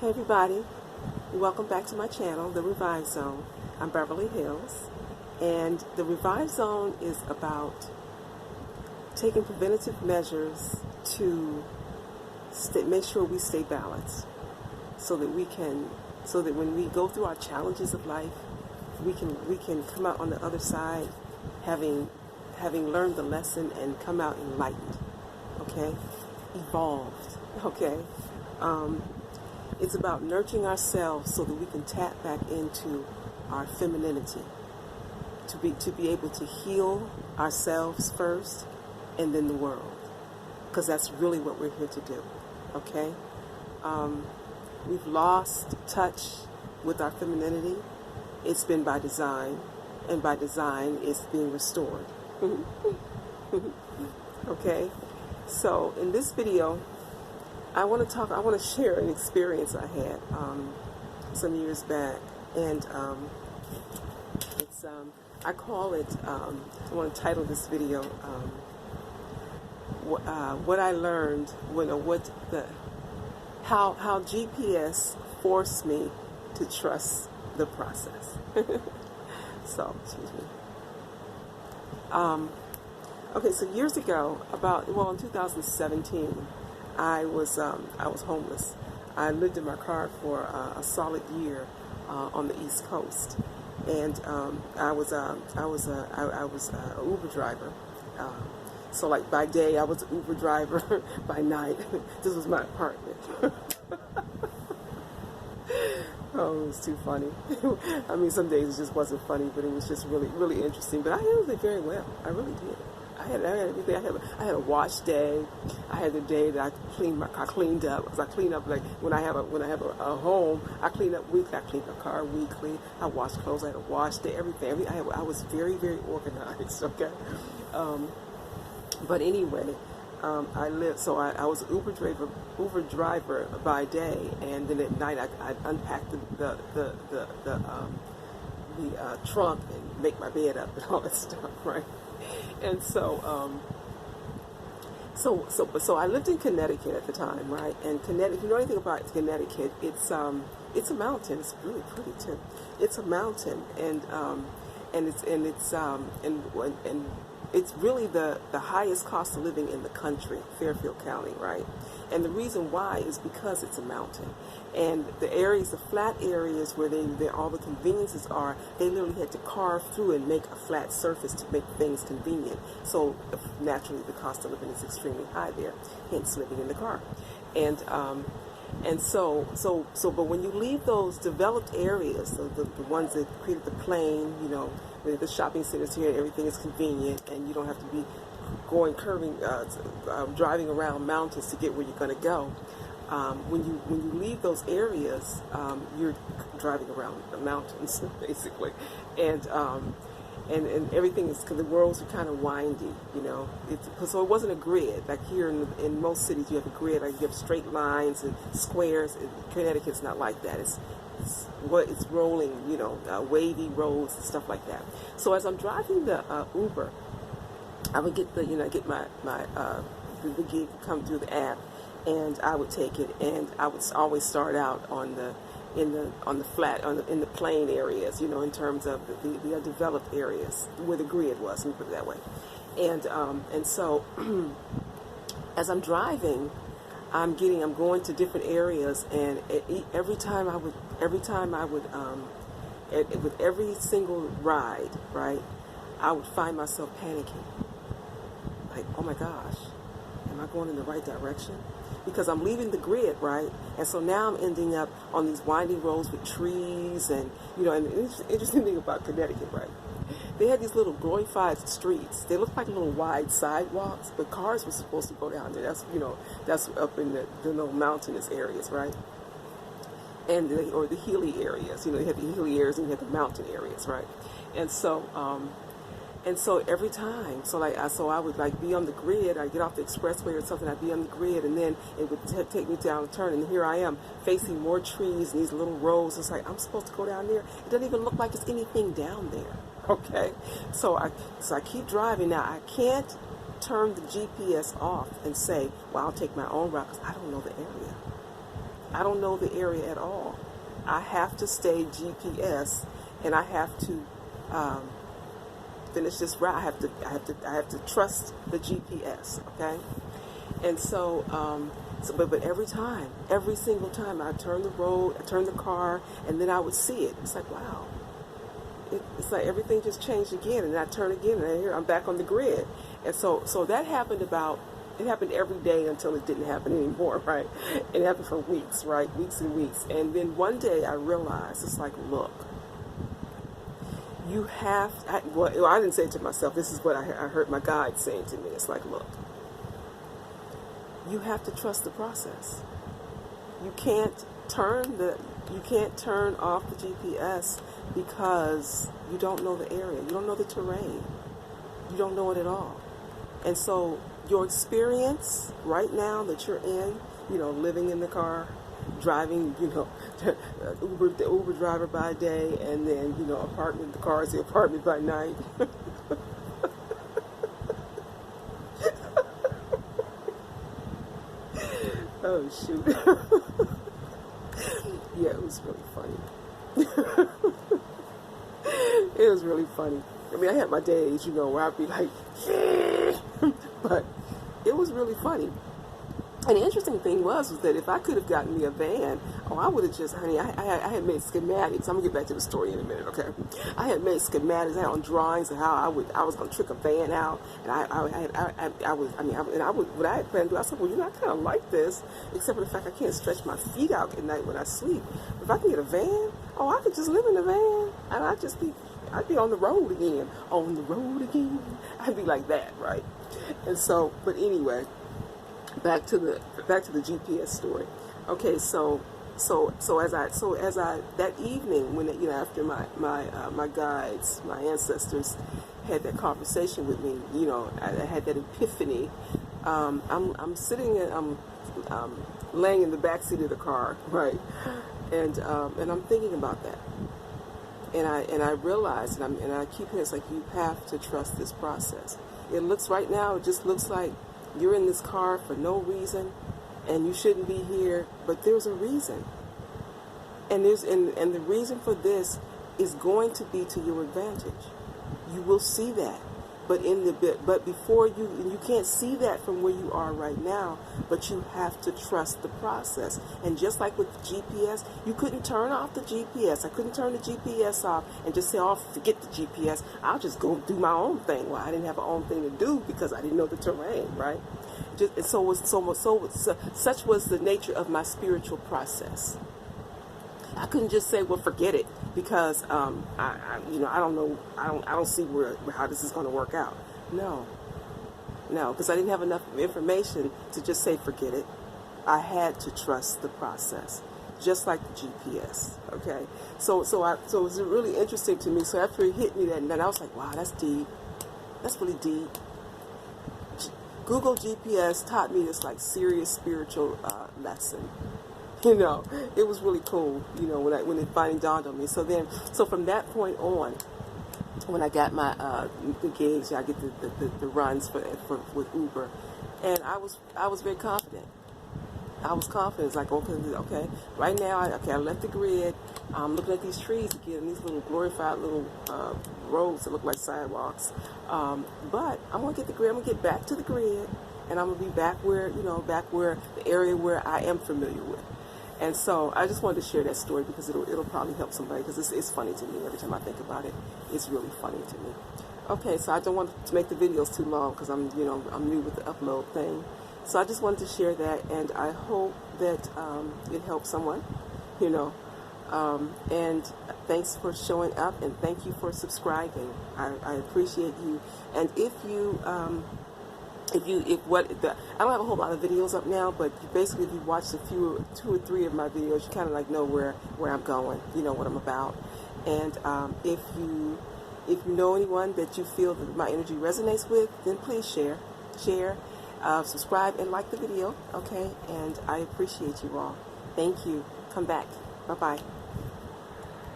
Hey everybody, welcome back to my channel, The Revive Zone. I'm Beverly Hills, and the Revive Zone is about taking preventative measures to make sure we stay balanced, so that when we go through our challenges of life, we can come out on the other side having learned the lesson and come out enlightened, okay, evolved, okay. It's about nurturing ourselves so that we can tap back into our femininity, to be able to heal ourselves first and then the world, because that's really what we're here to do, okay? We've lost touch with our femininity. It's been by design, and by design it's being restored. Okay? So in this video, I want to share an experience I had some years back, and I call it, I want to title this video, what I learned how GPS forced me to trust the process. So, excuse me. Okay, so years ago, in 2017, I was homeless. I lived in my car for a solid year on the East Coast, and I was an Uber driver. So like by day I was an Uber driver, by night this was my apartment. Oh, it was too funny. I mean, some days it just wasn't funny, but it was just really, really interesting. But I handled it very well. I really did. I had everything. I had a wash day. I had the day that I cleaned up, because I clean up like when I have a home. I clean up weekly. I clean my car weekly. I wash clothes. I had a wash day. Everything. I was very, very organized. Okay. But anyway, I was an Uber driver by day, and then at night I unpacked the trunk and make my bed up and all that stuff, right? And so I lived in Connecticut at the time, right? And Connecticut, if you know anything about Connecticut, it's a mountain. It's really pretty too. It's a mountain, and it's really the highest cost of living in the country, Fairfield County, right? And the reason why is because it's a mountain. And the areas, the flat areas where all the conveniences are, they literally had to carve through and make a flat surface to make things convenient. So naturally the cost of living is extremely high there, hence living in the car. But when you leave those developed areas, the ones that created the plain, where the shopping centers here, everything is convenient, and you don't have to be driving around mountains to get where you're going to go. When you leave those areas, you're driving around the mountains basically, and everything is, because the roads are kind of windy, so it wasn't a grid like here in most cities. You have a grid, like you have straight lines and squares. Connecticut's not like that. It's rolling, wavy roads and stuff like that. So as I'm driving the Uber, I would get the gig come through the app, and I would take it, and I would always start out in the plain areas, in terms of the developed areas where the grid was. Let me put it that way. And so as I'm driving, I'm going to different areas, and with every single ride, right, I would find myself panicking. Like, oh my gosh, am I going in the right direction? Because I'm leaving the grid, right? And so now I'm ending up on these winding roads with trees, and and the interesting thing about Connecticut, right? They had these little glorified streets. They looked like little wide sidewalks, but cars were supposed to go down there. That's up in the little mountainous areas, right? Or the hilly areas. They had the hilly areas and you had the mountain areas, right? And so every time, I would be on the grid. I'd get off the expressway or something. I'd be on the grid, and then it would take me down a turn, and here I am facing more trees and these little roads. It's like, I'm supposed to go down there. It doesn't even look like there's anything down there. Okay, so I keep driving. Now I can't turn the GPS off and say, well, I'll take my own route, because I don't know the area. I don't know the area at all. I have to stay GPS, and I have to finish this route. I have to trust the GPS. Okay, and so, but every single time, I turn the car, and then I would see it. It's like, wow. It's like everything just changed again, and I turn again, and here I'm back on the grid. And so that happened it happened every day until it didn't happen anymore, right? It happened for weeks, right? Weeks and weeks. And then one day I realized, it's like, look, you have, I didn't say it to myself, this is what I heard my guide saying to me. It's like, look, you have to trust the process. You can't turn off the GPS because you don't know the area, you don't know the terrain, you don't know it at all. And so your experience right now that you're in, living in the car, driving, the Uber driver by day, and then, the car is the apartment by night. Oh, shoot. Yeah, it was really funny. It was really funny. I mean, I had my days, where I'd be like, but it was really funny. And the interesting thing was that if I could have gotten me a van, I would have just, honey, I had made schematics. I'm going to get back to the story in a minute, okay? I had made schematics, I had on drawings of how I was going to trick a van out. And what I had planned to do, I said, well, I kind of like this, except for the fact I can't stretch my feet out at night when I sleep. If I can get a van, I could just live in a van, and I'd be on the road again. On the road again. I'd be like that, right? And so, but anyway, back to the GPS story. Okay, so as I that evening when after my guides, my ancestors had that conversation with me, I had that epiphany. I'm sitting in, I'm laying in the back seat of the car, right, and I'm thinking about that. And I realized, and I keep hearing, it's like, you have to trust this process. It just looks like you're in this car for no reason, and you shouldn't be here, but there's a reason. And the reason for this is going to be to your advantage. You will see that. But before you can't see that from where you are right now, but you have to trust the process. And just like with the GPS, you couldn't turn off the GPS. I couldn't turn the GPS off and just say, forget the GPS. I'll just go do my own thing. Well, I didn't have my own thing to do because I didn't know the terrain, right? Such was the nature of my spiritual process. I couldn't just say, well, forget it, because I don't know, I don't see how this is going to work out. No, because I didn't have enough information to just say forget it. I had to trust the process, just like the GPS. Okay, so it was really interesting to me. So after it hit me that night, I was like, wow, that's deep. That's really deep. Google GPS taught me this serious spiritual lesson. It was really cool, when it finally dawned on me. So from that point on, when I got my the gigs, I get the runs with Uber, and I was very confident. I was confident. It's like, okay, right now, I left the grid. I'm looking at these trees again, these little glorified little roads that look like sidewalks. But I'm gonna get the grid. I'm gonna get back to the grid, and I'm gonna be back where the area where I am familiar with. And so I just wanted to share that story because it'll probably help somebody, because it's funny to me every time I think about it. It's really funny to me. Okay, so I don't want to make the videos too long because I'm new with the upload thing. So I just wanted to share that, and I hope that it helps someone, and thanks for showing up, and thank you for subscribing. I appreciate you. And I don't have a whole lot of videos up now, but basically if you watch two or three of my videos, you kind of know where I'm going, what I'm about. And if you know anyone that you feel that my energy resonates with, then please share, subscribe, and like the video, okay? And I appreciate you all. Thank you. Come back. Bye-bye.